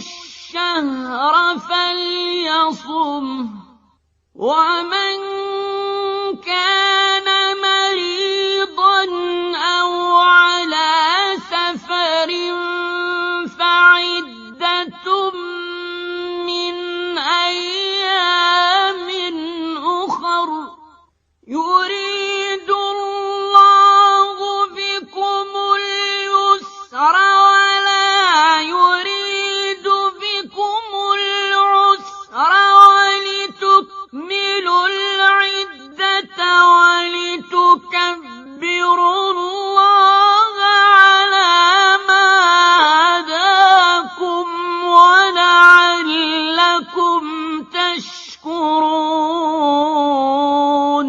الشهر فليصمه ومن كان مريضا أو على سفر فعدة من أيام أخر يريد الله بكم اليسر ولا يريد بكم العسر ولتكملوا العدة ولتكبروا الله على ما هداكم ولعلكم تشكرون।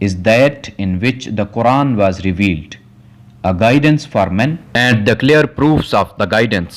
is that in which the Quran was revealed, a guidance for men and the clear proofs of the guidance,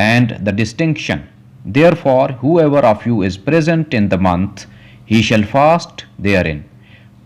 and the distinction, therefore whoever of you is present in the month he shall fast therein,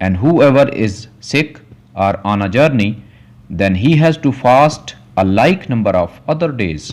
And whoever is sick or on a journey, then he has to fast a like number of other days.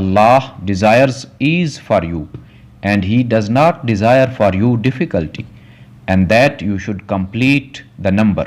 Allah desires ease for you and he does not desire for you difficulty, and that you should complete the number.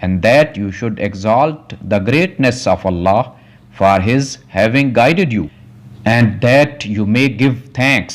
and that you should exalt the greatness of Allah for his having guided you and that you may give thanks।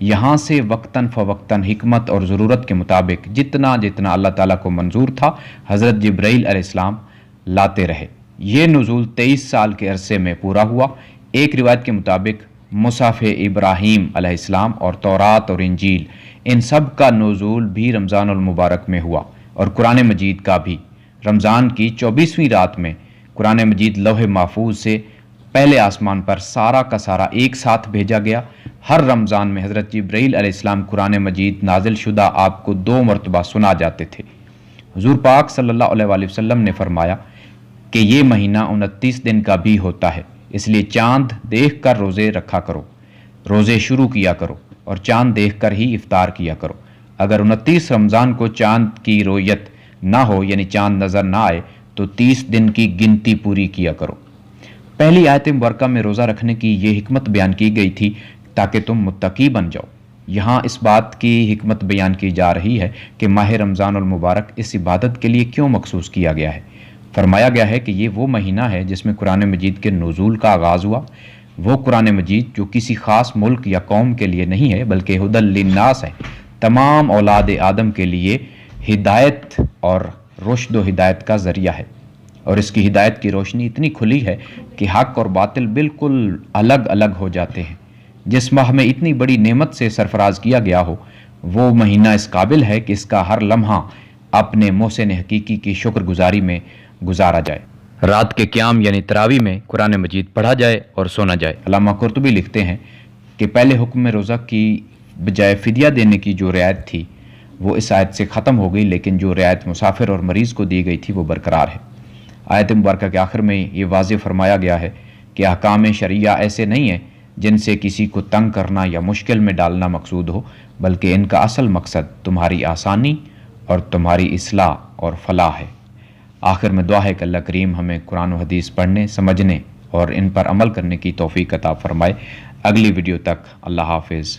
یہاں سے وقتاً فوقتاً حکمت اور ضرورت کے مطابق جتنا جتنا اللہ تعالیٰ کو منظور تھا حضرت جبرائیل علیہ السلام لاتے رہے۔ یہ نزول 23 سال کے عرصے میں پورا ہوا۔ ایک روایت کے مطابق مصحف ابراہیم علیہ السلام اور تورات اور انجیل ان سب کا نزول بھی رمضان المبارک میں ہوا، اور قرآن مجید کا بھی۔ رمضان کی 24ویں رات میں قرآن مجید لوح محفوظ سے پہلے آسمان پر سارا کا سارا ایک ساتھ بھیجا گیا۔ ہر رمضان میں حضرت جبرائیل علیہ السلام قرآن مجید نازل شدہ آپ کو 2 مرتبہ سنا جاتے تھے۔ حضور پاک صلی اللہ علیہ وآلہ وسلم نے فرمایا کہ یہ مہینہ 29 دن کا بھی ہوتا ہے، اس لیے چاند دیکھ کر روزے رکھا کرو، روزے شروع کیا کرو اور چاند دیکھ کر ہی افطار کیا کرو۔ اگر 29 رمضان کو چاند کی رؤیت نہ ہو یعنی چاند نظر نہ آئے تو 30 دن کی گنتی پوری کیا کرو۔ پہلی آیت مبارکہ میں روزہ رکھنے کی یہ حکمت بیان کی گئی تھی تاکہ تم متقی بن جاؤ۔ یہاں اس بات کی حکمت بیان کی جا رہی ہے کہ ماہ رمضان المبارک اس عبادت کے لیے کیوں مخصوص کیا گیا ہے۔ فرمایا گیا ہے کہ یہ وہ مہینہ ہے جس میں قرآن مجید کے نزول کا آغاز ہوا۔ وہ قرآن مجید جو کسی خاص ملک یا قوم کے لیے نہیں ہے بلکہ ہدی للناس ہے، تمام اولاد آدم کے لیے ہدایت اور رشد و ہدایت کا ذریعہ ہے، اور اس کی ہدایت کی روشنی اتنی کھلی ہے کہ حق اور باطل بالکل الگ الگ ہو جاتے ہیں۔ جس ماہ میں اتنی بڑی نعمت سے سرفراز کیا گیا ہو وہ مہینہ اس قابل ہے کہ اس کا ہر لمحہ اپنے محسن حقیقی کی شکر گزاری میں گزارا جائے۔ رات کے قیام یعنی تراویح میں قرآن مجید پڑھا جائے اور سونا جائے۔ علامہ قرطبی لکھتے ہیں کہ پہلے حکم میں روزہ کی بجائے فدیہ دینے کی جو رعایت تھی وہ اس آیت سے ختم ہو گئی، لیکن جو رعایت مسافر اور مریض کو دی گئی تھی وہ برقرار ہے۔ آیت مبارکہ کے آخر میں یہ واضح فرمایا گیا ہے کہ احکام شرعیہ ایسے نہیں ہیں جن سے کسی کو تنگ کرنا یا مشکل میں ڈالنا مقصود ہو، بلکہ ان کا اصل مقصد تمہاری آسانی اور تمہاری اصلاح اور فلاح ہے۔ آخر میں دعا ہے کہ اللہ کریم ہمیں قرآن و حدیث پڑھنے، سمجھنے اور ان پر عمل کرنے کی توفیق عطا فرمائے۔ اگلی ویڈیو تک اللہ حافظ۔